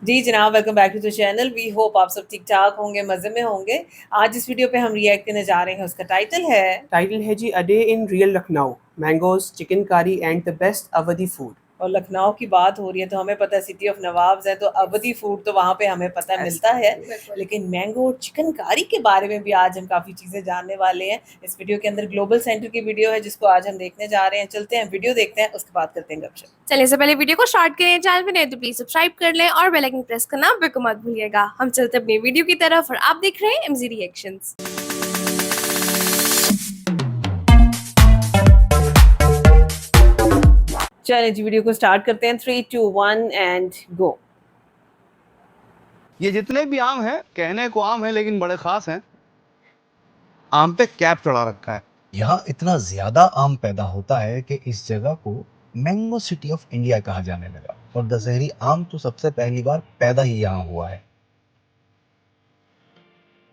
जी जनाब, welcome back to the channel. We hope आप सब ठीक ठाक होंगे, मज़े में होंगे। आज इस वीडियो पे हम रिएक्ट करने जा रहे हैं, उसका टाइटल है जी a day in real Lucknow, mangoes, chicken curry and the best Awadhi food. और लखनऊ की बात हो रही है तो हमें पता है सिटी ऑफ नवाब्स है, तो अवधी फूड तो वहाँ पे हमें पता मिलता है। लेकिन मैंगो और चिकन कारी के बारे में भी आज हम काफ़ी चीज़ें जानने वाले हैं। इस वीडियो के अंदर ग्लोबल सेंटर की वीडियो है जिसको आज हम देखने जा रहे हैं। चलते हैं, वीडियो देखते हैं, उसके बाद करते हैं गपशप। चलिए, इससे पहले वीडियो को स्टार्ट करें, चैनल पे नए तो प्लीज सब्सक्राइब कर लें और बेल आइकन प्रेस करना बिल्कुल मत भूलिएगा। हम चलते हैं अपनी वीडियो की तरफ और आप देख रहे हैं एमजी रिएक्शंस। चलिए जी, वीडियो को स्टार्ट करते हैं। 3, 2, 1 एंड गो। ये जितने भी आम हैं, कहने को आम है लेकिन बड़े खास हैं। आम पे कैप चढ़ा रखा है। यहाँ इतना ज्यादा आम पैदा होता है कि इस जगह को मैंगो सिटी ऑफ इंडिया कहा जाने लगा। और दशहरी आम तो सबसे पहली बार पैदा ही यहाँ हुआ है।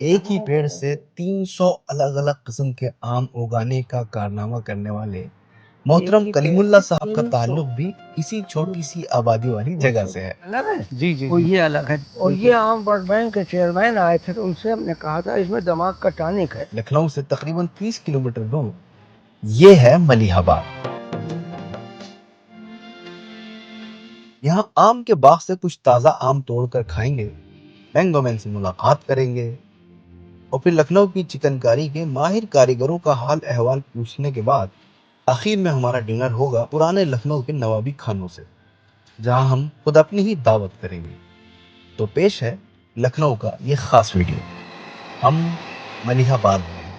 एक ही पेड़ से 300 अलग अलग किस्म के आम उगाने का कारनामा करने वाले मोहतरम कलीमुल्लाह साहब का ताल्लुक भी इसी छोटी सी आबादी वाली जगह से है। अलग है जी जी और ये अलग है। और ये आम वर्ल्ड बैंक के चेयरमैन आए थे तो उनसे हमने कहा था इसमें दिमाग का टॉनिक है। लखनऊ से तकरीबन 30 किलोमीटर दूर ये है मलिहाबाद। यहाँ आम के बाग से कुछ ताजा आम तोड़कर खाएंगे, मैंगो मैन से मुलाकात करेंगे और फिर लखनऊ की चिकनकारी के माहिर कारीगरों का हाल अहवाल पूछने के बाद आखिर में हमारा डिनर होगा पुराने लखनऊ के नवाबी खानों से, जहां हम खुद अपनी ही दावत करेंगे। तो पेश है लखनऊ का ये खास वीडियो। हम मलिहाबाद में हैं।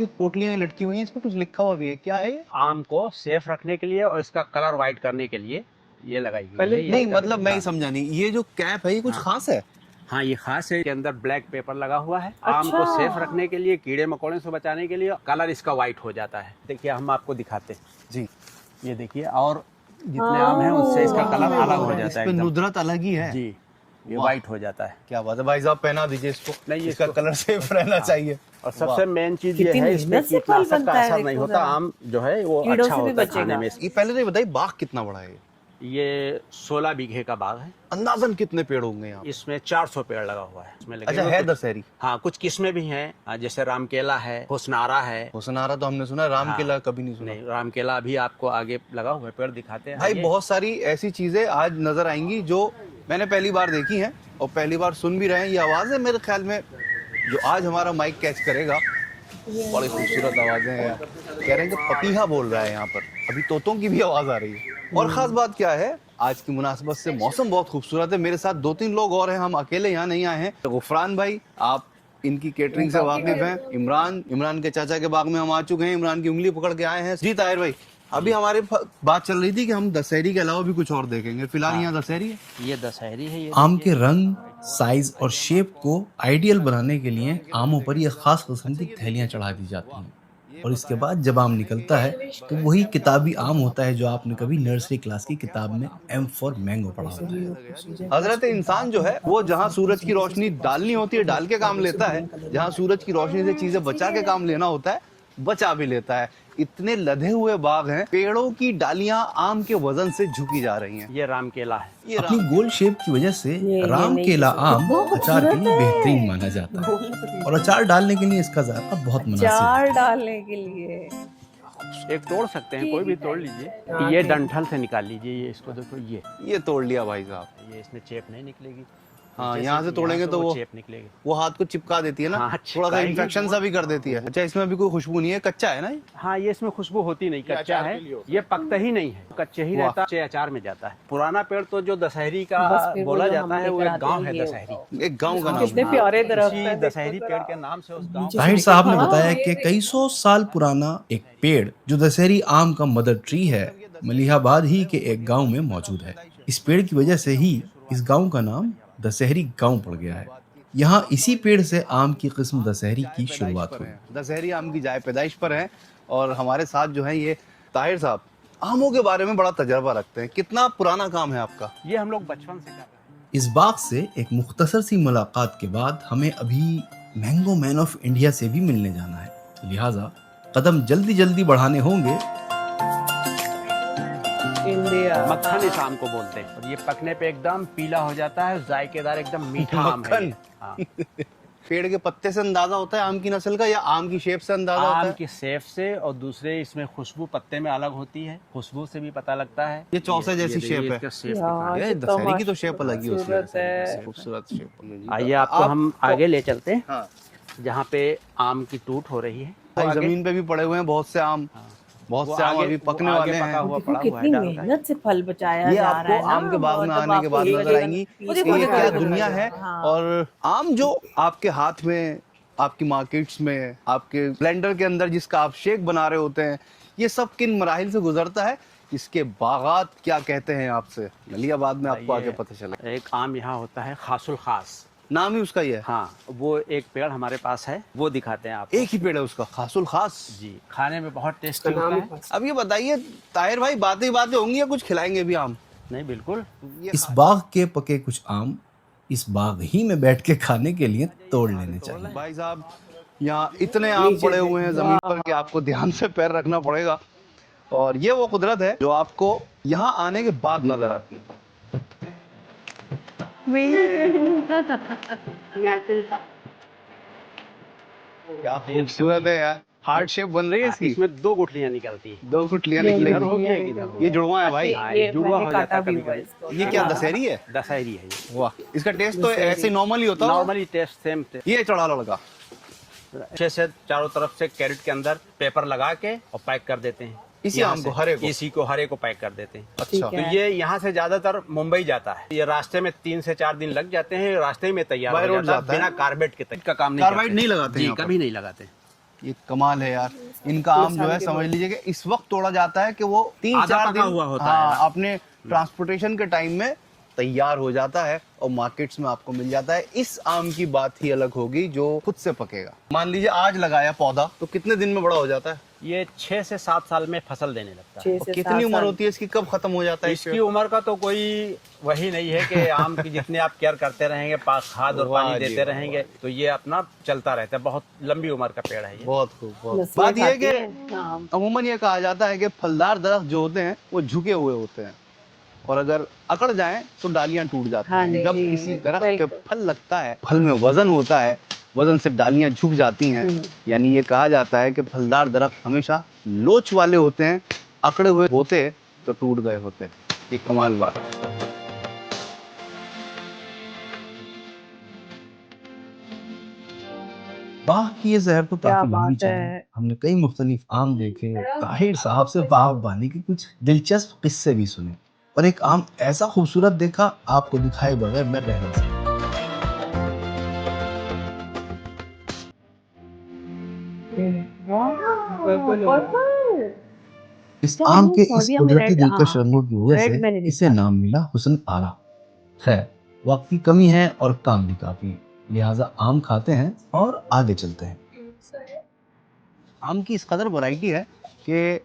ये पोटलियां लटकी हुई हैं, इस पर कुछ लिखा हुआ भी है। क्या है ये? आम को सेफ रखने के लिए और इसका कलर वाइट करने के लिए ये लगाई गई पहले है। ये नहीं, इसका- मतलब मैं ही समझा नहीं। ये जो कैप है ये कुछ खास है? हाँ, ये खास है। के अंदर ब्लैक पेपर लगा हुआ है। आम को सेफ रखने के लिए, कीड़े मकोड़े से बचाने के लिए कलर इसका वाइट हो जाता है। देखिए, हम आपको दिखाते हैं जी। ये देखिए, और जितने आम हैं उससे इसका कलर अलग हो इस जाता है पे एकदम। नुदरत अलग ही है। जी, ये वाह। वाइट हो जाता है। क्या बात है भाई साहब, पहना दीजिए इसको। नहीं, इसका इसको- कलर सेफ रहना चाहिए। और सबसे मेन चीज ये कितनी है, इसमें मेहनत से फल कीटनाशक बनता का है, असर देखो नहीं होता। जरा। आम जो है वो कीड़ों अच्छा से भी होता है बचेगा। खाने में। ये पहले तो बताइए, बाग कितना बड़ा है? ये 16 बीघे का बाग है। अंदाजन कितने पेड़ होंगे यहाँ? इसमें 400 पेड़ लगा हुआ है। इसमें लगे अच्छा, हुए है कुछ- दशहरी? हाँ, कुछ किस्में भी हैं, जैसे रामकेला है, हुसनारा है। हुसनारा तो हमने सुना, राम हाँ। किला कभी नहीं सुना। नहीं, रामकेला अभी आपको आगे लगा हुआ है, पेड़ दिखाते हैं भाई आइए। बहुत सारी ऐसी चीजें आज नजर आएंगी जो मैंने पहली बार देखी हैं और पहली बार सुन भी रहे हैं। ये आवाज है मेरे ख्याल में जो आज हमारा माइक कैच करेगा। बड़ी खूबसूरत आवाजें हैं यार। कह रहे हैं कि पपीहा बोल रहा है यहाँ पर। अभी तोतों की भी आवाज आ रही है। और खास बात क्या है, आज की मुनासबत से मौसम बहुत खूबसूरत है। मेरे साथ 2-3 लोग और हैं, हम अकेले यहाँ नहीं आए हैं। गुफरान भाई, आप इनकी केटरिंग से वाकिफ हैं। इमरान के चाचा के बाग में हम आ चुके हैं, इमरान की उंगली पकड़ के आए हैं। जी ताहिर भाई, अभी हमारे बात चल रही थी कि हम दशहरी के अलावा भी कुछ और देखेंगे। फिलहाल यहाँ दशहरी है। ये दशहरी है। ये आम के रंग, साइज और शेप को आइडियल बनाने के लिए आमों पर यह खास किस्म की थैलियां चढ़ा दी जाती हैं और इसके बाद जब आम निकलता है तो वही किताबी आम होता है जो आपने कभी नर्सरी क्लास की किताब में एम फॉर मैंगो पढ़ा होता है। हजरत इंसान जो है वो जहाँ सूरज की रोशनी डालनी होती है डाल के काम लेता है, जहाँ सूरज की रोशनी से चीजें बचा के काम लेना होता है बचा भी लेता है। इतने लदे हुए बाग हैं, पेड़ों की डालियां आम के वजन से झुकी जा रही हैं। ये रामकेला है। ये अपनी गोल शेप की वजह से राम केला आम अचार के लिए बेहतरीन माना जाता है और अचार डालने के लिए इसका जायका बहुत मुनासिब है। चार डालने के लिए एक तोड़ सकते हैं, कोई भी तोड़ लीजिए। ये डंठल से निकाल लीजिए। ये इसको देखो, ये तोड़ लिया भाई साहब। ये इसमें चेप नहीं निकलेगी। हाँ, जैसे यहाँ से तोड़ेंगे तो वो चेप निकलेगी। वो हाथ को चिपका देती है ना, हाँ, थोड़ा सा चिपकाएगी। इन्फेक्शन सा भी कर देती है। अच्छा, इसमें अभी कोई खुशबू नहीं है, कच्चा है ना ये? हाँ, ये इसमें खुशबू होती नहीं, कच्चा है। ये पकता ही नहीं है, कच्चे ही रहता है, अचार में जाता है। पुराना पेड़ तो जो दशहरी का बस फिर बोला वो जो जाता हम है, वो लेकर एक गांव आते है हैं ये। दशहरी। एक गांव का नाम कितने है। प्यारे दरख्त इसी हैं, दशहरी पेड़ के नाम से उस गांव ताहिर साहब ने बताया कि कई सौ साल पुराना एक पेड़ जो दशहरी आम का मदर ट्री है, मलिहाबाद ही के एक गांव में मौजूद है। इस पेड़ की वजह से ही इस गांव का नाम दशहरी गांव पड़ गया है। यहाँ इसी पेड़ से आम की किस्म दशहरी की शुरुआत हुई। दशहरी आम की जाए पैदाइश पर है और हमारे साथ जो है ये ताहिर साहब, आमों के बारे में बड़ा तजर्बा रखते हैं। कितना पुराना काम है आपका? ये हम लोग बचपन से कर रहे हैं। इस बाग से एक मुख्तसर सी मुलाकात के बाद हमें अभी मैंगो मैन ऑफ इंडिया से भी मिलने जाना है, लिहाजा कदम जल्दी जल्दी बढ़ाने होंगे। इंडिया मक्खन इस आम को बोलते हैं। और ये पकने पे एकदम पीला हो जाता है, जायकेदार एकदम मीठा आम है ये। हाँ। पेड़ के पत्ते से अंदाजा होता है आम की नस्ल का, या आम की शेप से अंदाजा होता आम है? की सेफ से, और दूसरे इसमें खुशबू पत्ते में अलग होती है, खुशबू से भी पता लगता है। ये चौसे जैसी देखिए, शेप है। इसका शेप यार, दिखा ये कितना दशहरी की तो शेप अलग ही होती खूबसूरत है। है, खूबसूरत शेप। आइए आपको हम आगे ले चलते हैं, हाँ, जहाँ पे आम की टूट हो रही है। भाई जमीन पे भी पड़े हुए हैं बहुत से आम, बहुत वो से आम आगे- अभी वो पकने आगे वाले पका हैं। हुआ देखो पड़ा हुआ है कितनी डाल का। मेहनत से फल बचाया ये जा आपको रहा है ना, आम के बाग में मतलब आने के बाद आपको नजर एक- आएंगी वो कि देखो, ये देखो, क्या देखो, दुनिया देखो, है। हाँ। और आम जो आपके हाथ में, आपकी मार्केट्स में, आपके ब्लेंडर के अंदर जिसका आप शेक बना रहे होते हैं, ये सब किन मराहिल से गुजरता है, इसके बागात क्या कहते हैं आपसे मलियाबाद में आपको आगे पता चला। एक आम यहाँ होता है खासुल खास, नाम ही उसका ही है। हाँ वो एक पेड़ हमारे पास है, वो दिखाते हैं आपको। एक ही पेड़ है उसका, खासुल खास जी, खाने में बहुत टेस्टी होता है। अब ये बताइए ताहिर भाई, बातें ही बातें होंगी या कुछ खिलाएंगे भी आम? नहीं बिल्कुल, इस बाग के पके कुछ आम इस बाग ही में बैठ के खाने के लिए तोड़ लेने चाहिए। भाई साहब यहाँ इतने आम पड़े हुए हैं जमीन पर कि आपको ध्यान से पैर रखना पड़ेगा। और ये वो कुदरत है जो आपको यहाँ आने के बाद नजर आती है। क्या खूबसूरत है यार, हार्ट शेप बन रही है इसकी। इसमें दो गुठलियाँ निकलती हैं, दो गुठलियाँ इधर निकलेंगी। हो गया, इधर हो ये जुड़वा है भाई। हाँ, ये जुड़वा हो जाता है भी कभी हुआ कभी। इसको। ये क्या दशहरी है? दशहरी है ये। वाह, इसका टेस्ट तो ऐसे नॉर्मली होता है। Normally test same. ये चढ़ा लड़का अच्छे से चारों तरफ से कैरेट के अंदर पेपर लगा के और पैक कर देते हैं। इसी यहाँ आम को, से, हरे को? इसी को हरे को पैक कर देते हैं। अच्छा, तो ये यहाँ से ज्यादातर मुंबई जाता है। ये रास्ते में 3 से 4 दिन लग जाते हैं, रास्ते में तैयार बाय हो रोड जाता है जाता है। बिना कार्बेट के का काम नहीं कार्बाइड करते। नहीं लगाते जी, यहाँ पर? कभी नहीं लगाते। ये कमाल है यार। इनका आम जो है समझ लीजिए कि इस वक्त तोड़ा जाता है कि वो 3-4 आधा पका दिन हुआ होता हाँ, है। अपने ट्रांसपोर्टेशन के टाइम में तैयार हो जाता है और मार्केट्स में आपको मिल जाता है। इस आम की बात ही अलग होगी जो खुद से पकेगा। मान लीजिए आज लगाया पौधा तो कितने दिन में बड़ा हो जाता है? ये 6 से 7 साल में फसल देने लगता है। और कितनी उम्र होती है इसकी, कब खत्म हो जाता है? इसकी उम्र का तो कोई वही नहीं है कि आम की जितने आप केयर करते रहेंगे, पास खाद और वाह पानी जी, देते वाह। रहेंगे, तो ये अपना चलता रहता है। बहुत लंबी उम्र का पेड़ है ये। बहुत खूब, बहुत। नस्लें बात यह है खाती कि हैं आम। अमूमन ये कहा जाता है कि फलदार दरख्त जो होते हैं वो झुके हुए होते हैं और अगर अकड़ जाएं तो डालियां टूट जाती हाँ हैं। जब जी, किसी दरख्त पे बिल्कुल। फल लगता है, फल में वजन होता है, वजन से डालियां झुक जाती हैं। यानी ये कहा जाता है कि फलदार दरख्त हमेशा लोच वाले होते हैं, अकड़े हुए होते तो टूट गए होते। ये कमाल बात है। बाग की ये जहर तो क्या काफी लंबी बात चली। है। हमने कई मुख्तलिफ आम देखे, ताहिर साहब से बागबानी के कुछ दिलचस्प किस्से भी सुने और एक आम ऐसा खूबसूरत देखा आपको दिखाए बगैर मैं रह नहीं सकता। इस आम के इस कुदरती दिलकश रंगों की वजह रेड मैंने से इसे नाम मिला हुस्न आरा। खैर, वक्त की कमी है और काम भी काफी है, लिहाजा आम खाते हैं और आगे चलते हैं। आम की इस कदर वैरायटी है कि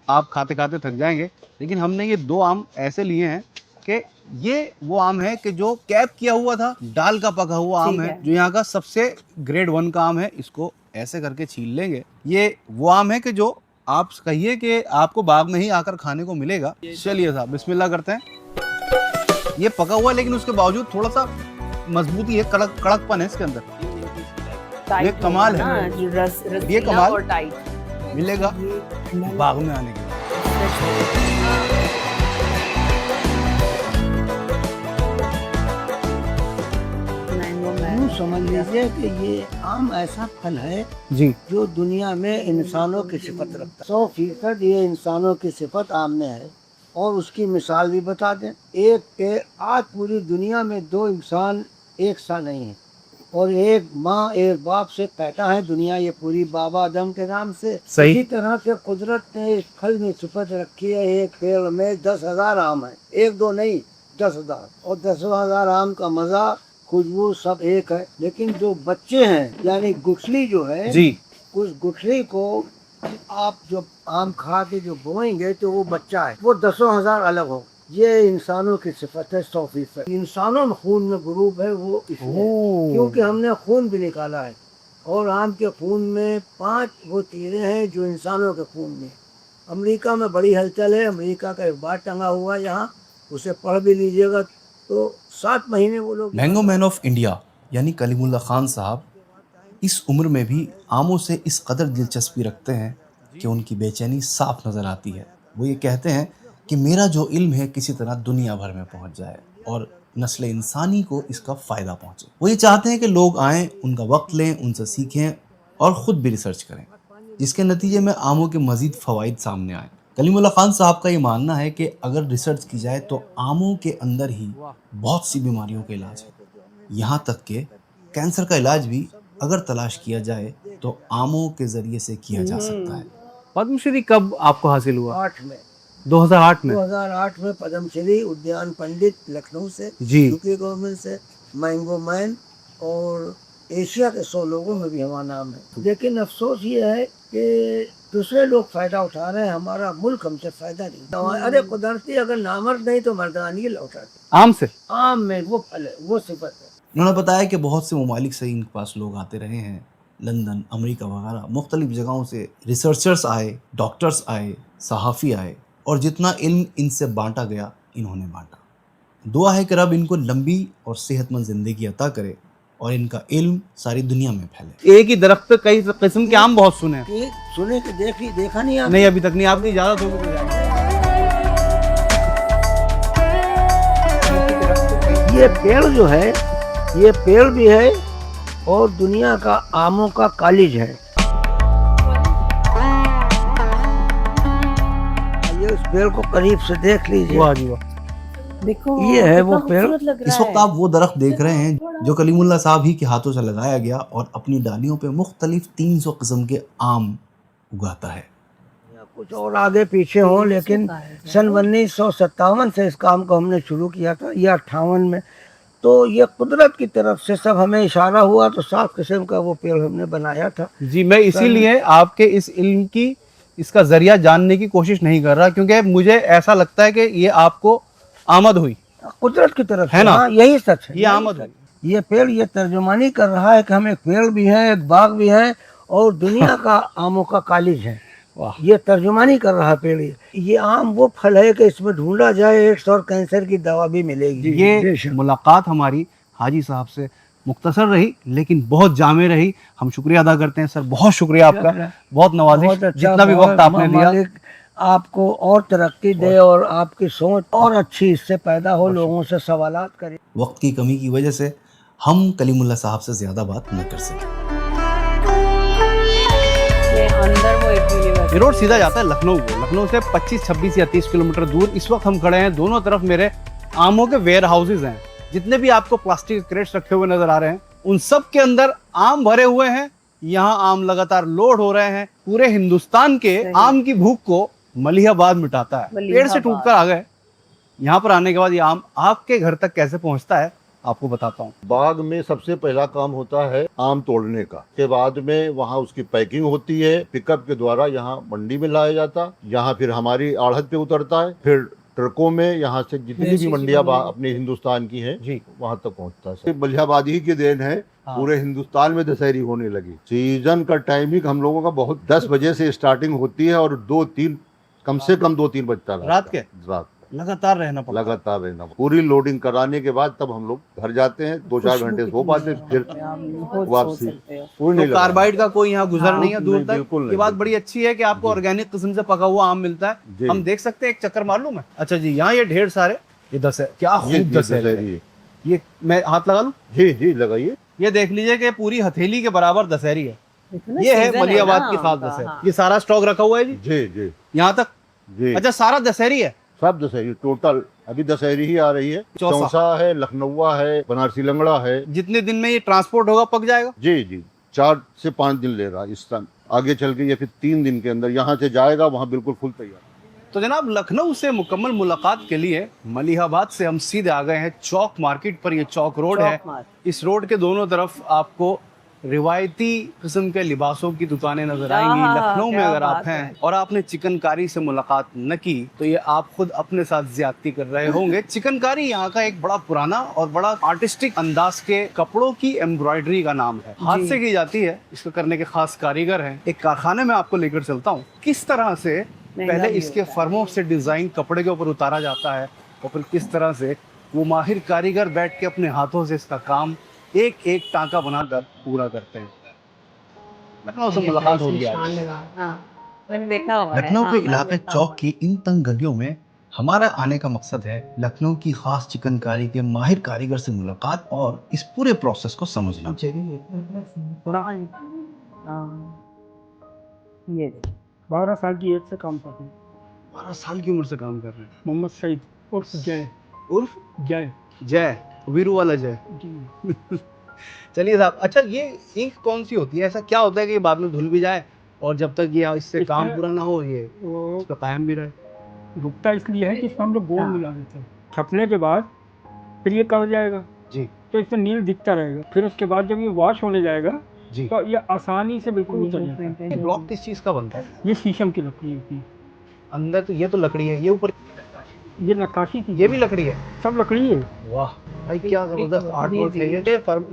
आप खाते खाते थक जाएंगे, लेकिन हमने ये 2 आम ऐसे लिए हैं कि ये वो आम है कि जो कैप किया हुआ था, डाल का पका हुआ आम ठीक है, है। जो यहाँ का सबसे ग्रेड 1 का आम है। इसको ऐसे करके छील लेंगे। ये वो आम है कि जो आप कहिए कि आपको बाग में ही आकर खाने को मिलेगा। चलिए साहब, बिस्मिल्लाह करते हैं। ये पका हुआ लेकिन उसके बावजूद थोड़ा सा मजबूती है, कड़कपन है इसके अंदर। ये कमाल है। हाँ, ये कमाल और टाइट मिलेगा बाग में आने के बाद। यूँ समझ लीजिए कि ये आम ऐसा फल है जी, जो दुनिया में इंसानों की सिफत रखता है। 100% ये इंसानों की सिफत आम में है। और उसकी मिसाल भी बता दें, एक पेड़, आज पूरी दुनिया में 2 इंसान एक सा नहीं है और एक माँ एक बाप से पैदा है दुनिया ये पूरी बाबा आदम के नाम से। सही। इसी तरह से कुदरत ने इस फल में सिफत रखी है। एक पेड़ में 10,000 आम है, 1-2 नहीं, 10,000। और 10,000 आम का मजा, खुशबू सब एक है। लेकिन जो बच्चे हैं यानी गुठली जो है जी, उस गुठली को आप जब आम खा के जो बोएंगे तो वो बच्चा है, वो 10,000 अलग हो। ये इंसानों की सिफत है 100%। इंसानों में खून में ग्रुप है वो इसलिए क्योंकि हमने खून भी निकाला है और आम के खून में 5 वो तीरे हैं जो इंसानों के खून में। अमेरिका में बड़ी हलचल है। अमेरिका का एक बात टंगा हुआ है यहाँ, उसे पढ़ भी लीजिएगा। तो 7 महीने वो लोग मैंगो मैन ऑफ इंडिया यानी कलीमुल्ला खान साहब इस उम्र में भी आमों से इस कदर दिलचस्पी रखते हैं कि उनकी बेचैनी साफ नज़र आती है। वो ये कहते हैं कि मेरा जो इल्म है किसी तरह दुनिया भर में पहुंच जाए और नस्ल इंसानी को इसका फ़ायदा पहुंचे। वो ये चाहते हैं कि लोग आएँ, उनका वक्त लें, उनसे सीखें और ख़ुद भी रिसर्च करें, जिसके नतीजे में आमों के मज़ीद फ़वाइद सामने आएँ। कलीमुल्ला खान साहब का ये मानना है कि अगर रिसर्च की जाए तो आमों के अंदर ही बहुत सी बीमारियों का इलाज है। यहाँ तक कि कैंसर का इलाज भी अगर तलाश किया जाए तो आमों के ज़रिए से किया जा सकता है। पद्मश्री कब आपको हासिल हुआ? 8 में 2008 में 2008 में पद्मश्री उद्यान पंडित लखनऊ से, जी। यूपी गवर्नमेंट से, मैंगो मैन, और एशिया के 100 लोगों में भी हमारा नाम है। लेकिन अफसोस ये है कि दूसरे लोग फायदा उठा रहे हैं, हमारा मुल्क हमसे फायदा नहीं। अरे कुदरती अगर नामर्द नहीं तो मर्दानगी लौटाते। आम से आम में वो फल है, वो सिफत है। उन्होंने बताया कि बहुत से ममालिक से इनके पास लोग आते रहे हैं, लंदन, अमेरिका वगैरह मुख्तलिफ जगहों से रिसर्चर्स आए, डॉक्टर्स आए, सहाफ़ी आए और जितना इल्म इनसे बांटा गया इन्होंने बांटा। दुआ है कि रब इनको लंबी और सेहतमंद ज़िंदगी अता करे और इनका इल्म सारी दुनिया में फैले। एक ही दरख्त पे कई किस्म के आम बहुत सुने हैं। सुने कि देखा नहीं आपने? नहीं, अभी तक नहीं। आपकी इजाज़त होगी तो जाएंगे। ये पेड़ जो है, ये पेड़ भी है और दुनिया का आमों का कॉलेज है। ये उस पेड़ को करीब से देख लीजिए। वाह जी वाह। देखो ये है वो कितना पेड़। खूबसूरत लग रहा इस वक्त है। आप वो दरख्त देख रहे हैं जो कलीमुल्ला साहब ही के हाथों से लगाया गया और अपनी डालियों पे मुख्तलिफ 300 किस्म के आम उगाता है। कुछ और आगे पीछे हो, लेकिन सन 1957 से इस काम को हमने शुरू किया था, या 58 में। तो ये कुदरत की तरफ से सब हमें इशारा हुआ तो 7 किस्म का वो पेड़ हमने बनाया था। जी, मैं इसीलिए आपके इस इल्म की, इसका जरिया जानने की कोशिश नहीं कर रहा, क्योंकि मुझे ऐसा लगता है कि ये आपको आमद हुई कुदरत की तरफ है ना? हाँ, यही सच है। ये आमद हुई। ये पेड़ ये तर्जुमानी कर रहा है कि हम एक पेड़ भी है, एक बाग भी है और दुनिया का आमों का कॉलेज है। वाह। ये तर्जुमानी कर रहा है पेड़। ये आम वो फल है कि इसमें ढूंढा जाए एड्स और कैंसर की दवा भी मिलेगी। ये मुलाकात हमारी हाजी साहब से मुख्तसर रही लेकिन बहुत जामे रही। हम शुक्रिया अदा करते हैं सर, बहुत शुक्रिया आपका, बहुत नवाजिश, बहुत अच्छा, जितना भी वक्त आपने दिया। मालिक आपको और तरक्की दे और आपकी सोच और अच्छी इससे पैदा हो, लोगों से सवालात करें। वक्त की कमी की वजह से हम कलीमुल्ला साहब से ज़्यादा बात न कर सके। ये अंदर वो एक यूनिवर्सिटी ये रोड सीधा जाता है लखनऊ को। लखनऊ से 25, 26 या 30 किलोमीटर दूर इस वक्त हम खड़े हैं। दोनों तरफ मेरे आमों के वेयर हाउसेज हैं। जितने भी आपको प्लास्टिक क्रेट्स रखे हुए नजर आ रहे हैं, उन सब के अंदर आम भरे हुए हैं। यहाँ आम लगातार लोड हो रहे हैं। पूरे हिंदुस्तान के आम की भूख को मलिहाबाद मिटाता है। पेड़ से टूटकर आ गए। यहाँ पर आने के बाद ये आम आपके घर तक कैसे पहुँचता है आपको बताता हूँ। बाग में सबसे पहला काम होता है आम तोड़ने का, के बाद में वहाँ उसकी पैकिंग होती है, पिकअप के द्वारा यहाँ मंडी में लाया जाता, यहाँ फिर हमारी आढ़त पे उतरता है, फिर ट्रकों में यहाँ से जितनी भी मंडियाँ अपने हिंदुस्तान की हैं जी वहाँ तक पहुँचता है। मलिहाबाद ही के देन है, पूरे हिंदुस्तान में दशहरी होने लगी। सीजन का टाइमिंग हम लोगों का बहुत 10 बजे से स्टार्टिंग होती है और 2-3 कम से कम 2-3 बजता है रात के। रात लगातार रहना पड़ता है। लगातार रहना। पूरी लोडिंग कराने के बाद तब हम लोग घर जाते हैं, 2-4 घंटे सो पाते, फिर वापसी। कोई नहीं तो कार्बाइड का कोई यहाँ गुजर नहीं है दूर नहीं, तक। बिल्कुल नहीं। ये बात बड़ी अच्छी है कि आपको ऑर्गेनिक किस्म से पका हुआ आम मिलता है। जी। हम देख सकते हैं, एक चक्कर मार लूं मैं? अच्छा जी, यहाँ ये ढेर सारे, ये 10 है। क्या खूब 10 है। दशहरी। ये मैं हाथ लगा लूं? जी जी लगाइए। ये देख लीजिए कि पूरी हथेली के बराबर दशहरी है। देखो ये है सीजन मलिहाबाद ना की खास आम का, दशहरी। हाँ। ये सारा स्टॉक रखा हुआ है जी जी जी यहाँ तक। जी अच्छा, सारा दशहरी है। सब दशहरी टोटल। अभी दशहरी ही आ रही है। चौसा। चौसा है, लखनऊआ है, बनारसी लंगड़ा है। जितने दिन में ये ट्रांसपोर्ट होगा पक जाएगा। जी जी 4 से 5 दिन ले रहा है इस टाइम। आगे चल के ये फिर 3 दिन के अंदर यहाँ से जाएगा, वहाँ बिल्कुल फुल तैयार। तो जनाब, लखनऊ से मुकम्मल मुलाकात के लिए मलिहाबाद से हम सीधे आ गए हैं चौक मार्केट पर। ये चौक रोड है। इस रोड के दोनों तरफ आपको रिवायती किस्म के लिबासों की दुकानें नजर आएंगी। लखनऊ में अगर आप हैं और आपने चिकनकारी से मुलाकात न की तो ये आप खुद अपने साथ ज्यादती कर रहे होंगे। चिकनकारी यहाँ का एक बड़ा पुराना और बड़ा आर्टिस्टिक अंदाज के कपड़ों की एम्ब्रॉयडरी का नाम है। हाथ से की जाती है। इसको करने के खास कारीगर हैं। एक कारखाने में आपको लेकर चलता हूँ, किस तरह से पहले इसके फर्मों से डिजाइन कपड़े के ऊपर उतारा जाता है और फिर किस तरह से वो माहिर कारीगर बैठ के अपने हाथों से इसका काम एक एक टांका बनाकर पूरा करते हैं। लखनऊ से मुलाकात हो गया। मैंने देखा हुआ है। लखनऊ के हाँ, इलाके मैंने देखा चौक की इन तंग गलियों में हमारा आने का मकसद है लखनऊ की खास चिकनकारी के माहिर कारीगर से मुलाकात और इस पूरे प्रोसेस को समझना। ये 12 साल की एज से काम करते हैं। 12 साल की उम्र से काम कर रहे हैं। मोहम्मद सईद उर्फ जय। उर्फ जय जय, वीरू वाला जय। चलिए साहब, अच्छा ये इंक कौन सी होती है? ऐसा क्या होता है कि ये बाद में धुल भी जाए और जब तक ये इससे काम पूरा ना हो ये वो इसका कायम भी रहे? रुकता इसलिए है कि इसमें हम लोग गोंद मिला देते हैं। छपने के बाद फिर ये कवर जाएगा जी तो इसमें नील दिखता रहेगा। फिर उसके बाद जब ये वॉश होने जाएगा जी। तो ये आसानी से बिल्कुल उतर जाता है। ब्लॉक किस चीज़ का बनता है? ये शीशम की लकड़ी होती है। अंदर तो ये तो लकड़ी है, ये ऊपर ये नक्काशी की ये भी लकड़ी है। सब लकड़ी है वाह भाई, क्या जबरदस्त आर्ट वर्क है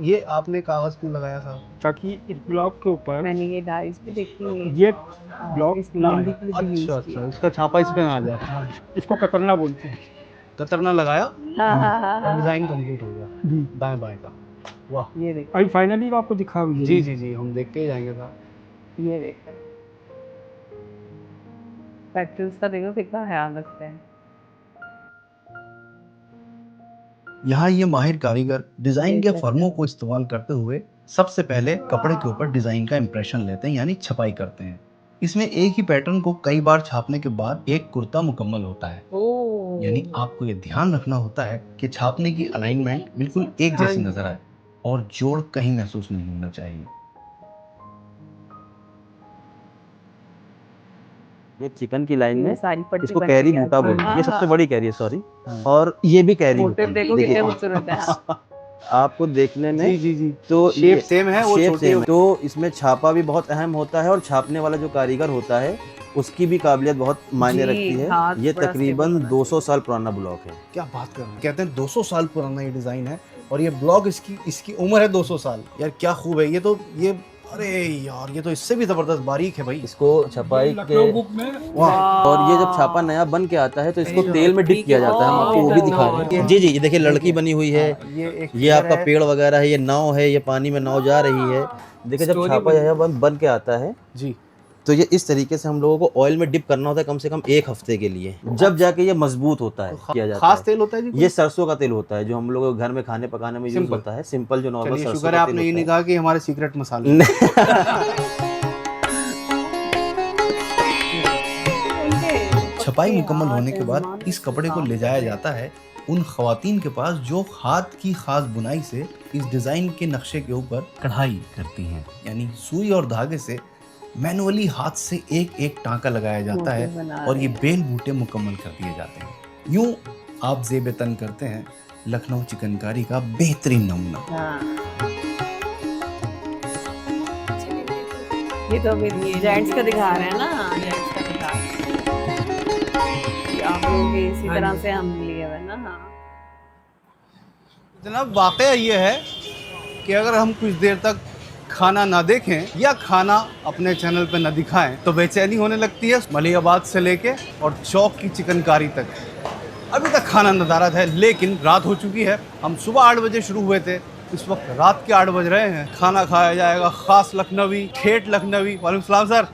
ये आपने कागज क्यों लगाया था? ताकि इस ब्लॉक के ऊपर मैंने ये डाइस भी देखी है। ये ब्लॉक ना आए। अच्छा, इसका छापा इस पे ना आ जाए। इसको कतरना बोलते हैं। कतरना लगाया, हाँ। डिजाइन कंप्लीट हो गया दाएं बाएं का। वाह, ये देख, अभी फाइनली आपको दिखा भी जी जी जी, हम देख के ही जाएंगे साहब। ये देख पैटर्न्स का देखो कितना ख्याल रखते हैं। यहाँ ये माहिर कारीगर डिजाइन के फर्मों को इस्तेमाल करते हुए सबसे पहले कपड़े के ऊपर डिजाइन का इम्प्रेशन लेते हैं, यानी छपाई करते हैं। इसमें एक ही पैटर्न को कई बार छापने के बाद एक कुर्ता मुकम्मल होता है। यानी आपको ये ध्यान रखना होता है कि छापने की अलाइनमेंट बिल्कुल एक जैसी नजर आए और जोड़ कहीं महसूस नहीं होना चाहिए। ये चिकन की लाइन में सारी पट्टी इसको बन कैरी गई है। बूटा बोलते हैं। ये सबसे हाँ। बड़ी कैरी है, सॉरी। और ये भी कैरी होती मोटिव है। देखो देखिए, कितने खूबसूरत है। आपको देखने में जी जी जी, तो शेप सेम है, वो शेप छोटी सेम है। तो इसमें छापा भी बहुत अहम होता है और छापने वाला जो कारीगर होता है उसकी भी काबिलियत बहुत मायने जी, रखती है। हाथ ये बड़ा तकरीबन stable 200 साल पुराना ब्लॉक है। क्या बात कर रहे हैं? कहते हैं 200 साल पुराना ये डिजाइन है और ये ब्लॉक इसकी उम्र है 200 साल। यार क्या खूब है ये अरे यार, ये तो इससे भी जबरदस्त बारीक है भाई। इसको छपाई के बुक में और ये जब छापा नया बन के आता है तो इसको तेल में डिप किया जाता है। हम आपको वो भी दिखा रहे हैं। जी जी, ये देखिए लड़की बनी हुई है, ये आपका पेड़ वगैरह है, ये नाव है, ये पानी में नाव जा रही है। देखिए जब छापा यह बन के आता है जी, तो ये इस तरीके से हम लोगों को ऑयल में डिप करना होता है कम से कम 1 हफ्ते के लिए, जब जाके ये मजबूत होता है। किया जाता खास है। तेल होता है जी? ये सरसों का तेल होता है जो हम लोग घर में खाने पकाने में यूज Simple। होता है। सिंपल जो नॉर्मल चलिए, सरसों शुक्र है का आपने ये तेल नहीं होता कहा कि हमारे सीक्रेट मसाले। छपाई मुकम्मल होने के बाद इस कपड़े को ले जाया जाता है उन खवातीन के पास जो हाथ की खास बुनाई से इस डिजाइन के नक्शे के ऊपर कढ़ाई करती हैं। यानी सुई और धागे से मैनुअली हाथ से एक एक टांका लगाया जाता है और ये बेल बूटे मुकम्मल कर दिए जाते हैं। यूं आप ज़ेब तन करते हैं लखनऊ चिकनकारी का बेहतरीन नमूना। ये तो अभी जेंट्स का दिखा रहे हैं ना, जेंट्स का दिखा रहे हैं। ये आप लोग भी इसी तरह से हम लिए हुए ना। हाँ, जनाब वाकया ये है कि अगर हम कुछ देर तक खाना ना देखें या खाना अपने चैनल पे ना दिखाएं तो बेचैनी होने लगती है। मलिहाबाद से लेके और चौक की चिकनकारी तक अभी तक खाना नदारत है, लेकिन रात हो चुकी है। हम सुबह 8 बजे शुरू हुए थे, इस वक्त रात के 8 बज रहे हैं। खाना खाया जाएगा खास लखनवी, ठेठ लखनवी। वालेकुम सलाम सर,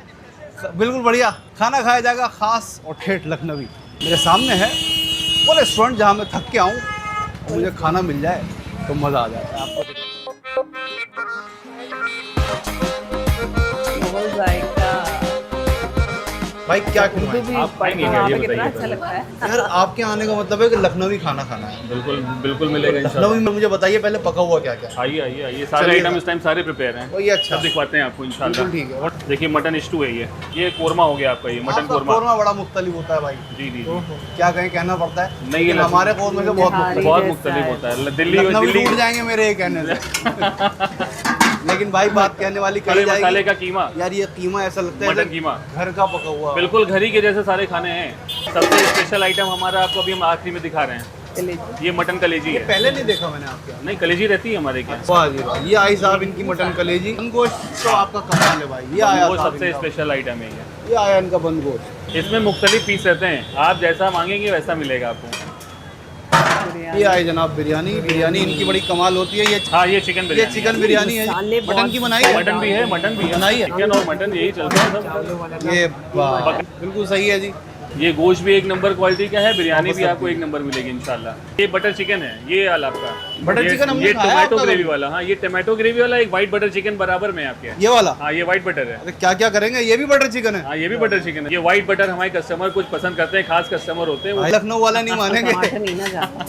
बिल्कुल बढ़िया खाना खाया जाएगा खास और ठेठ लखनवी। मेरे सामने है वो रेस्टोरेंट जहाँ मैं थक के आऊँ और मुझे खाना मिल जाए तो मज़ा आ जाता है। आपको बहुत जायका। भाई क्या खिलवाएं? आप पाएंगे क्या? ये कितना अच्छा लगता है। यार आपके आने का मतलब है कि लखनवी खाना खाना है। बिल्कुल बिल्कुल मिलेगा लखनवी में मुझे बताइए पहले पका हुआ क्या क्या? आइए आइए आइए, सारे चलिए आइटम इस टाइम सारे प्रिपेयर हैं। वही अच्छा, सब दिखवाते हैं आपको इंशाल्लाह। बिल्कुल ठीक है। देखिए मटन स्टू है ये कोरमा हो गया आपका। ये मटन आपका कोरमा कोरमा बड़ा मुख्तलिफ होता है भाई। जी जी क्या कहें, कहना पड़ता है। नहीं, ये लेकिन हमारे कोरमे से बहुत मुख्तलिफ बहुत मुख्तलिफ होता है। दिल्ली उड़ जाएंगे मेरे ये कहने से। लेकिन भाई बात कहने वाली कही खड़े जाएगी। मसाले का कीमा, यार ये कीमा ऐसा लगता है मटन जैसे कीमा घर का पका हुआ। बिल्कुल घर ही के जैसे सारे खाने हैं। सबसे स्पेशल आइटम हमारा आपको अभी हम आखिरी में दिखा रहे हैं। ये मटन कलेजी है। पहले नहीं देखा मैंने आपके यहाँ। नहीं, कलेजी रहती है हमारे क्या। वाह जी वाह, ये आई साहब इनकी मटन कलेजी। बंद गोश्त तो आपका कमाल है भाई। ये आया वो साहब सबसे इनका। स्पेशल आइटम है ये आया इनका बंद गोश्त। इसमें मुख्तलिफ पीस रहते हैं, आप जैसा मांगेंगे वैसा मिलेगा आपको। ये आए जनाब बिरयानी। बिरयानी इनकी बड़ी कमाल होती है। ये हाँ, ये चिकन ये बिरयानी चिकन बिरयानी है। मटन की बनाई है? मटन भी है, मटन भी है, बनाई है? चिकन और मटन यही चलता है सब। ये बिल्कुल सही है जी। ये गोश्त भी एक नंबर क्वालिटी का है, बिरयानी भी आपको एक नंबर मिलेगी इंशाल्लाह। ये बटर चिकन है, ये वाला आपका बटर चिकन हमने ये खाया टोमेटो आपका ग्रेवी वाला। हाँ, ये टोमेटो ग्रेवी वाला एक व्हाइट बटर चिकन बराबर में आपके। ये वाला? हाँ, ये व्हाइट बटर है। अरे क्या क्या करेंगे, ये भी बटर चिकन है? हाँ, ये भी बटर चिकन है। ये व्हाइट बटर हमारे कस्टमर कुछ पसंद करते हैं, खास कस्टमर होते हैं वो। भाई लखनऊ वाला नहीं मानेंगे।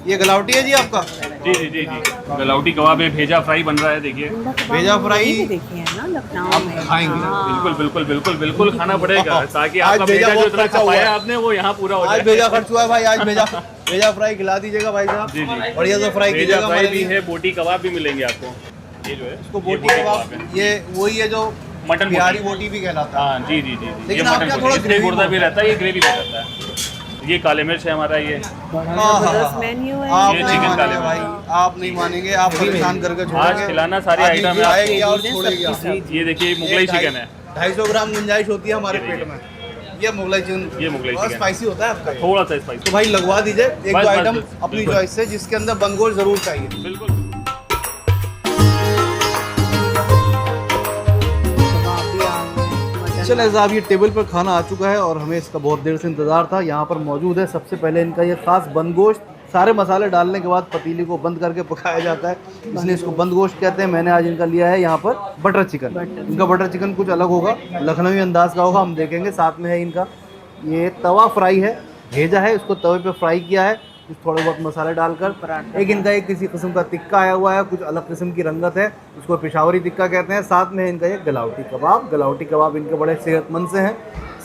ये गलावटी है जी आपका? जी जी जी जी, गलावटी कबाब है, भेजा फ्राई बन रहा है, देखिए भेजा फ्राई देखिए ना लखनऊ आप खाएंगे? बिल्कुल बिल्कुल बिल्कुल बिल्कुल खाना पड़ेगा, ताकि आज आपका भेजा भेजा जो बहुत इतना खर्चा हुआ खपाया है। आपने वो यहाँ पूरा हो आज जाए। भेजा खर्च हुआ है भाई। आज भेजा फ्राई खिला दीजिएगा भाई साहब। जी जी, बढ़िया से फ्राई भेजा कीजिएगा फ्राई हमारे भी लिए। है, बोटी कबाब भी मिलेंगे आपको। ये जो है इसको ये बोटी कबाब, है। ये वही है जो मटन बिहारी बोटी भी कहलाता है। हाँ जी जी जी जी, ये लेकिन आपके मटन यहाँ बोटी, थोड़ा इसमें ग्रेवी गुर्दा भी रहता है, ये ग्रेवी भी रहता है। ये काले मिर्च है हमारा, ये जबरदस्त मेन्यू है। आप ये नहीं चिकन मानेंगे काले भाई, आप नहीं मानेंगे, आप परेशान करके आज छोड़ेंगे। खिलाना सारे आज आइटम ये है आएगी और आपके। छोड़ेगी। ये देखिए मुगलाई चिकन है, 250 ग्राम गुंजाइश होती है हमारे पेट में। ये मुगलाई चिकन, ये मुगलाई बहुत चिकन। स्पाइसी होता है आपका ये। थोड़ा सा स्पाइसी। तो भाई लगवा दीजिए एक बस, दो बस, आइटम बस, अपनी बिल्कुल। चॉइस से, जिसके अंदर बंदगोश जरूर चाहिए। बिल्कुल। चले साहब, ये टेबल पर खाना आ चुका है और हमें इसका बहुत देर से इंतज़ार था। यहाँ पर मौजूद है सबसे पहले इनका ये खास बंद गोश्त। सारे मसाले डालने के बाद पतीले को बंद करके पकाया जाता है, इसलिए इसको बंद गोश्त कहते हैं। मैंने आज इनका लिया है यहाँ पर बटर चिकन। इनका बटर चिकन कुछ अलग होगा, लखनवी अंदाज का होगा, हम देखेंगे। साथ में है इनका ये तवा फ्राई है, भेजा है, इसको तवे पे फ्राई किया है थोड़े बहुत मसाले डालकर। एक इनका एक किसी किस्म का टिक्का आया हुआ है, कुछ अलग किस्म की रंगत है, उसको पेशावरी टिक्का कहते हैं। साथ में इनका ये गलावटी कबाब। गलावटी कबाब इनके बड़े सेहतमंद से हैं,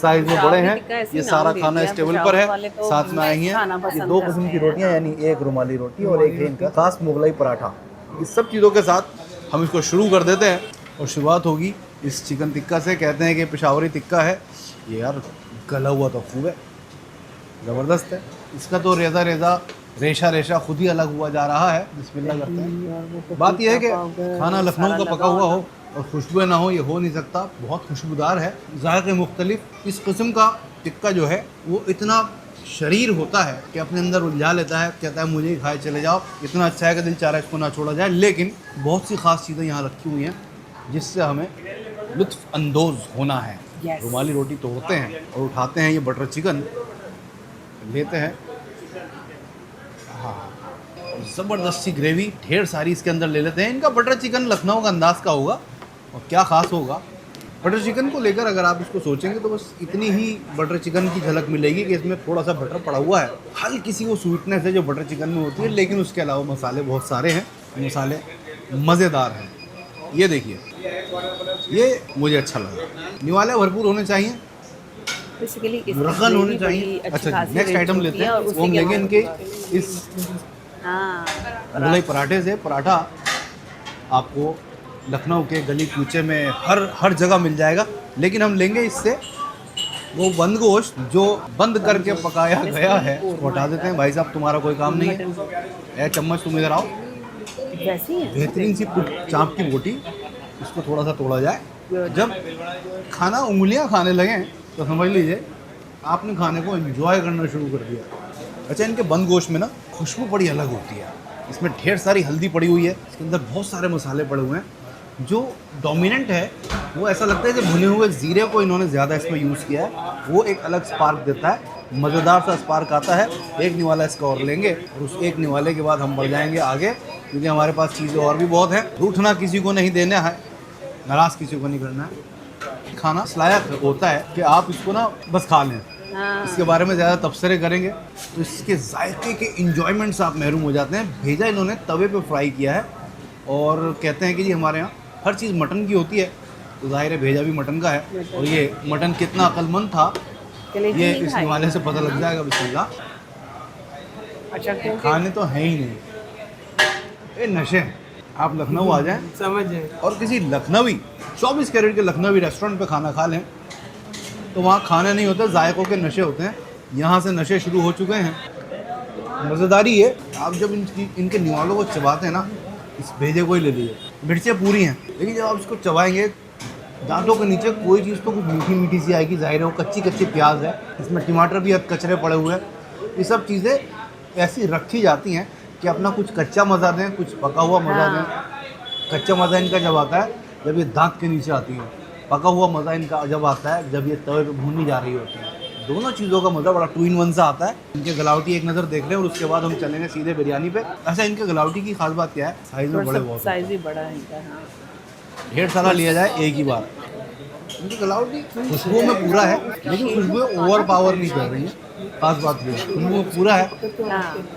साइज में बड़े हैं। ये सारा खाना इस टेबल पर है। साथ में आई हैं ये दो किस्म की रोटियां, यानी एक रुमाली रोटी और एक है इनका खास मुगलाई पराठा। इस सब चीज़ों के साथ हम इसको शुरू कर देते हैं और शुरुआत होगी इस चिकन टिक्का से। कहते हैं कि पेशावरी टिक्का है ये, यार गला हुआ तो खूब है, ज़बरदस्त है। इसका तो रेशा रेशा खुद ही अलग हुआ जा रहा है। बिस्मिल्लाह करते हैं। बात यह है कि खाना लखनऊ का पका हुआ हो और खुशबू ना हो, ये हो नहीं सकता। बहुत खुशबूदार है, ज़ायक़े मुख्तलिफ। इस किस्म का टिक्का जो है वो इतना शरीर होता है कि अपने अंदर उलझा लेता है, कहता है मुझे ही खाए चले जाओ। इतना अच्छा है कि दिल चाह रहा है इसको ना छोड़ा जाए। लेकिन बहुत सी ख़ास चीज़ें यहाँ रखी हुई हैं जिससे हमें लुत्फ़ अंदोज़ होना है। रुमाली रोटी तोड़ते हैं और उठाते हैं ये बटर चिकन, लेते हैं। हाँ, ज़बरदस्त सी ग्रेवी ढेर सारी इसके अंदर ले लेते हैं। इनका बटर चिकन लखनऊ का अंदाज़ का होगा और क्या ख़ास होगा। बटर चिकन को लेकर अगर आप इसको सोचेंगे तो बस इतनी ही बटर चिकन की झलक मिलेगी कि इसमें थोड़ा सा बटर पड़ा हुआ है। हल्की सी वो स्वीटनेस है जो बटर चिकन में होती है, लेकिन उसके अलावा मसाले बहुत सारे हैं, मसाले मज़ेदार हैं। ये देखिए, ये मुझे अच्छा लगा। निवाले भरपूर होने चाहिए, रखन होने चाहिए। अच्छा, नेक्स्ट आइटम लेते हैं, वो हम लेंगे इनके इस मुगलाई पराठे से। पराठा आपको लखनऊ के गली कूचे में हर जगह मिल जाएगा, लेकिन हम लेंगे इससे वो बंद गोश्त जो बंद करके पकाया गया है। उसको हटा देते हैं। भाई साहब तुम्हारा कोई काम नहीं है, चम्मच तुम इधर आओ। बेहतरीन सी चाँप की बोटी, इसको थोड़ा सा तोड़ा जाए। जब खाना उंगलियां खाने लगें तो समझ लीजिए आपने खाने को एंजॉय करना शुरू कर दिया। अच्छा, इनके बंद गोश्त में ना खुशबू बड़ी अलग होती है। इसमें ढेर सारी हल्दी पड़ी हुई है, इसके अंदर बहुत सारे मसाले पड़े हुए हैं। जो डोमिनेंट है वो ऐसा लगता है कि भुने हुए ज़ीरे को इन्होंने ज़्यादा इसमें यूज़ किया है। वो एक अलग स्पार्क देता है, मज़ेदार सा स्पार्क आता है। एक निवाला इसका और लेंगे और उस एक निवाले के बाद हम बढ़ जाएंगे आगे, क्योंकि हमारे पास चीज़ें और भी बहुत हैं। रूठना किसी को नहीं देना है, नाराज़ किसी को नहीं करना है। खाना इस लायक होता है कि आप इसको ना बस खा लें। इसके बारे में ज़्यादा तबसरे करेंगे तो इसके जायके के इंजॉयमेंट से आप महरूम हो जाते हैं। भेजा इन्होंने तवे पे फ्राई किया है और कहते हैं कि जी हमारे यहाँ हर चीज़ मटन की होती है, तो जाहिर है भेजा भी मटन का है। और ये मटन कितना अक्लमंद था ये इस निवाले से पता लग जाएगा। बिस्मिल्लाह। अच्छा, खाने तो हैं ही नहीं, ये नशे हैं। आप लखनऊ आ जाएं, समझ और किसी लखनवी 24 कैरेट के लखनवी रेस्टोरेंट पे खाना खा लें तो वहाँ खाने नहीं होते, जायकों के नशे होते हैं। यहाँ से नशे शुरू हो चुके हैं। मज़ेदारी है, आप जब इनके निवालों को चबाते हैं ना, इस भेजे को ही ले लीजिए, मिर्चें पूरी हैं, लेकिन जब आप इसको चबाएंगे दांतों के नीचे कोई चीज़ तो कुछ मीठी मीठी सी आएगी, जाहिर है वो कच्ची कच्ची प्याज है, इसमें टमाटर भी कचरे पड़े हुए हैं। ये सब चीज़ें ऐसी रखी जाती हैं कि अपना कुछ कच्चा मज़ा दें, कुछ पका हुआ मज़ा दें। कच्चा मज़ा इनका जब आता है जब ये दांत के नीचे आती है, पका हुआ मज़ा इनका जब आता है जब ये तवे पे भूनी जा रही होती है। दोनों चीज़ों का मज़ा बड़ा 2 in 1 सा आता है। इनके गलावटी एक नज़र देख लें और उसके बाद हम चलेंगे सीधे बिरयानी पे। अच्छा, इनके गलावटी की खास बात क्या है? साइज़ में बड़े बहुत, साइज भी बड़ा है इनका। हाँ, ढेर सारा लिया जाए एक ही बार। इनकी गलावटी खुशबू में पूरा है, लेकिन खुशबू ओवर पावर नहीं कर रही है। खास बात ये है खुशबू में पूरा है,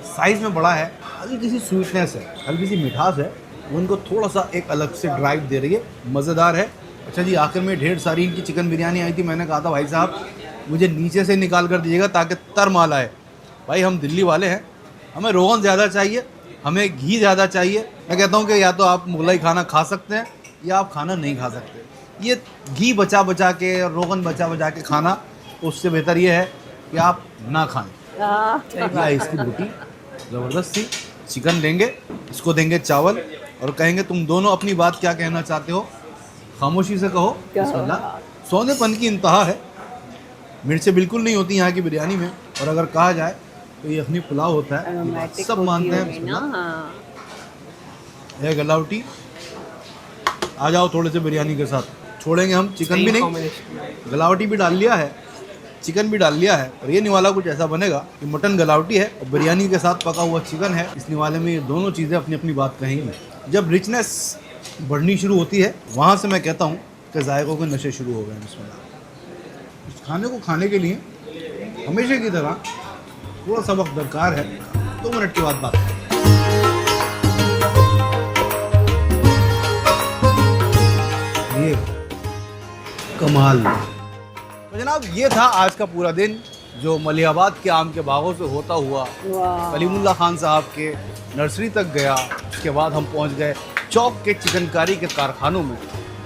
साइज़ में बड़ा है, हल्की सी स्वीटनेस है, हल्की सी मिठास है, वो उनको थोड़ा सा एक अलग से ड्राइव दे रही है, मज़ेदार है। अच्छा जी, आखिर में ढेर सारी इनकी चिकन बिरयानी आई थी। मैंने कहा था भाई साहब मुझे नीचे से निकाल कर दीजिएगा ताकि तर माल आए। भाई हम दिल्ली वाले हैं, हमें रोगन ज़्यादा चाहिए, हमें घी ज़्यादा चाहिए। मैं कहता हूँ कि या तो आप मुगलाई खाना खा सकते हैं या आप खाना नहीं खा सकते। ये घी बचा बचा के, रोगन बचा बचा के खाना, उससे बेहतर ये है कि आप ना खाएं। या इसकी रोटी ज़बरदस्त थी। चिकन लेंगे, इसको देंगे चावल और कहेंगे तुम दोनों अपनी बात क्या कहना चाहते हो, खामोशी से कहो। बिस्मिल्लाह। सौंधेपन की इंतहा है, मिर्चें बिल्कुल नहीं होती यहाँ की बिरयानी में, और अगर कहा जाए तो ये यखनी पुलाव होता है, ये बात सब मानते हैं। बिस्मिल्लाह। है गलावटी, आ जाओ थोड़े से बिरयानी के साथ। छोड़ेंगे हम चिकन भी नहीं, गलावटी भी डाल लिया है, चिकन भी डाल लिया है, और ये निवाला कुछ ऐसा बनेगा कि मटन गलावटी है और बिरयानी के साथ पका हुआ चिकन है। इस निवाले में ये दोनों चीज़ें अपनी अपनी बात कहेंगी। जब रिचनेस बढ़नी शुरू होती है वहाँ से मैं कहता हूँ कि जायकों के नशे शुरू हो गए हैं। बिस्मिल्लाह। इस खाने को खाने के लिए हमेशा की तरह थोड़ा सा वक्त दरकार है। 2 मिनट के बाद बात करें। ये कमाल। तो जनाब ये था आज का पूरा दिन जो मलिहाबाद के आम के बागों से होता हुआ कलीमुल्लाह खान साहब के नर्सरी तक गया। उसके बाद हम पहुंच गए चौक के चिकनकारी के कारखानों में,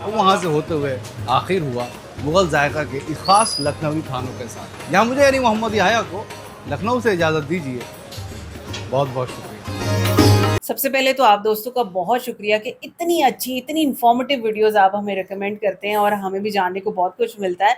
और वहाँ से होते हुए आखिर हुआ मुग़ल जायका के इस खास लखनवी खानों के साथ। यहाँ मुझे यानी मोहम्मद याह्या को लखनऊ से इजाज़त दीजिए। बहुत बहुत शुक्रिया। सबसे पहले तो आप दोस्तों का बहुत शुक्रिया कि इतनी अच्छी, इतनी इन्फॉर्मेटिव वीडियोस आप हमें रेकमेंड करते हैं और हमें भी जानने को बहुत कुछ मिलता है।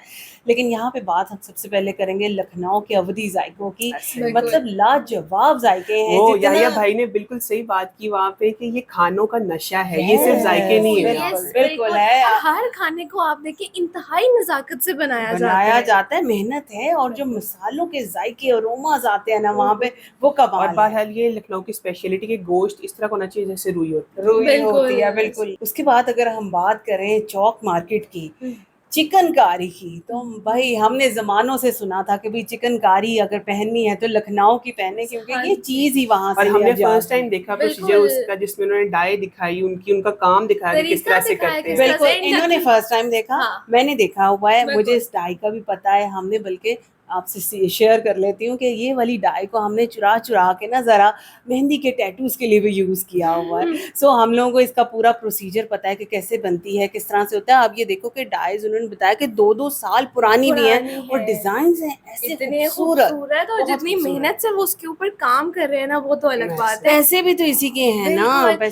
लेकिन यहाँ पे बात हम सबसे पहले करेंगे लखनऊ के अवधी जायकों की। मतलब लाजवाब जायके हैं। वो याह्या भाई ने बिल्कुल सही बात की वहाँ पे कि ये खानों का नशा है, ये सिर्फ जायके नहीं है। बिल्कुल है। हर खाने को आप देखिए इंतहाई नजाकत से बनाया जाता है, मेहनत है, और जो मसालों के जायके और अरोमाज आते हैं ना वहाँ पे, वो कमाल। और बहरहाल ये लखनऊ की स्पेशलिटी के गोश्त इस तरह होना चाहिए जैसे रुई होती है। बिल्कुल। उसके बाद अगर हम बात करें चौक मार्केट की चिकनकारी की, तो भाई हमने जमानों से सुना था कि भाई चिकनकारी अगर पहननी है तो लखनऊ की पहने, क्योंकि ये चीज ही वहाँ से। और हमने फर्स्ट टाइम देखा प्रोसीजर उसका जिसमें उन्होंने डाई दिखाई, उनका काम दिखाया किस तरह से करते हैं। बिल्कुल, इन्होंने फर्स्ट टाइम देखा, मैंने देखा हुआ है, मुझे इस डाई का भी पता है। हमने बल्कि आपसे शेयर कर लेती हूँ कि ये वाली डाई को हमने चुरा के ना ज़रा मेहंदी के टैटूज़ के लिए भी यूज़ किया हुआ है। सो हम लोगों को इसका पूरा प्रोसीजर पता है कि कैसे बनती है, किस तरह से होता है। आप ये देखो कि डाइज उन्होंने बताया कि 2-2 साल पुरानी भी हैं और डिजाइन हैं ऐसे इतने खूबसूरत, और जितनी मेहनत से वो उसके ऊपर काम कर रहे हैं ना, वो तो अलग बात है। पैसे भी तो इसी के हैं ना।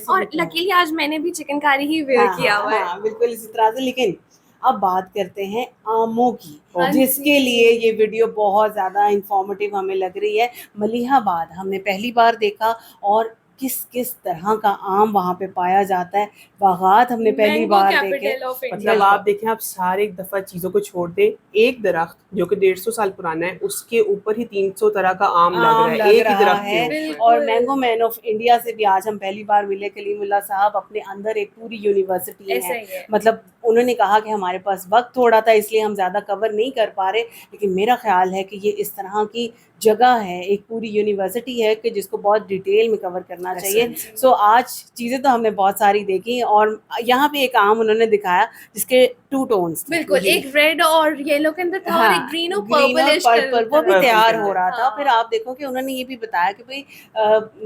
और लकीली आज मैंने भी चिकनकारी ही वेयर किया हुआ है। बिल्कुल इसी तरह से। लेकिन अब बात करते हैं आमों की, जिसके लिए ये वीडियो बहुत ज़्यादा इंफॉर्मेटिव हमें लग रही है। मलिहाबाद हमने पहली बार देखा, और किस किस तरह का आम वहाँ पे पाया जाता है। बागात हमने पहली बार देखे। मतलब आप देखें, आप सारे एक दफ़ा चीज़ों को छोड़ दें, एक दरख्त जो कि 150 साल पुराना है उसके ऊपर ही 300 तरह का आम लग रहा है, एक ही दरख्त है। और मैंगो मैन ऑफ इंडिया से भी आज हम पहली बार मिले। कलीमुल्लाह साहब अपने अंदर एक पूरी यूनिवर्सिटी है। मतलब उन्होंने कहा कि हमारे पास वक्त थोड़ा था इसलिए हम ज़्यादा कवर नहीं कर पा रहे, लेकिन मेरा ख्याल है कि ये इस तरह की जगह है, एक पूरी यूनिवर्सिटी है कि जिसको बहुत डिटेल में कवर करना चाहिए। सो आज चीज़ें तो हमने बहुत सारी देखी, और यहाँ पे एक आम उन्होंने दिखाया जिसके 2 टोन्स थे। बिल्कुल, एक रेड और येलो के अंदर था, और एक ग्रीन और पर्पल, वो भी तैयार हो रहा था। फिर आप देखो कि उन्होंने ये भी बताया कि भाई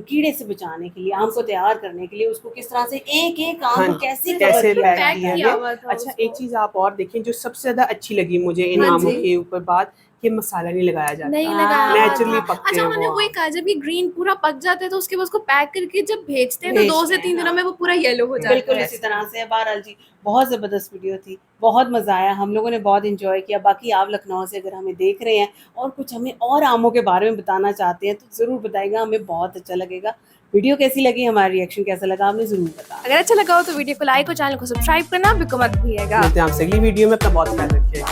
कीड़े से बचाने के लिए, आम को तैयार करने के लिए उसको किस तरह से एक आम कैसे पैक किया। अच्छा, एक चीज आप और देखें जो सबसे ज्यादा अच्छी लगी मुझे इन आमों के ऊपर बात, ये मसाला नहीं लगाया जाता, नहीं लगाया नेचुरली जाता। पकते अच्छा हैं मैंने वो। वही कहा, जब ये ग्रीन पूरा पक जाते हैं तो उसके बाद उसको पैक करके जब भेजते हैं तो 2 से 3 दिनों में वो पूरा येलो हो जाता है। बिल्कुल इसी तरह से। बहरहाल जी बहुत ज़बरदस्त वीडियो थी, बहुत मज़ा आया, हम लोगों ने बहुत इंजॉय किया। बाकी आप लखनऊ से अगर हमें देख रहे हैं और कुछ हमें और आमों के बारे में बताना चाहते हैं तो ज़रूर बताइएगा, हमें बहुत अच्छा लगेगा। वीडियो कैसी लगी, हमारा रिएक्शन कैसा लगा, हमें ज़रूर बताना। अगर अच्छा लगा हो तो वीडियो को लाइक और चैनल को सब्सक्राइब करना बिल्कुल मत भूलिएगा। मिलते हैं आपसे अगली वीडियो में, अपना बहुत ख्याल रखिएगा।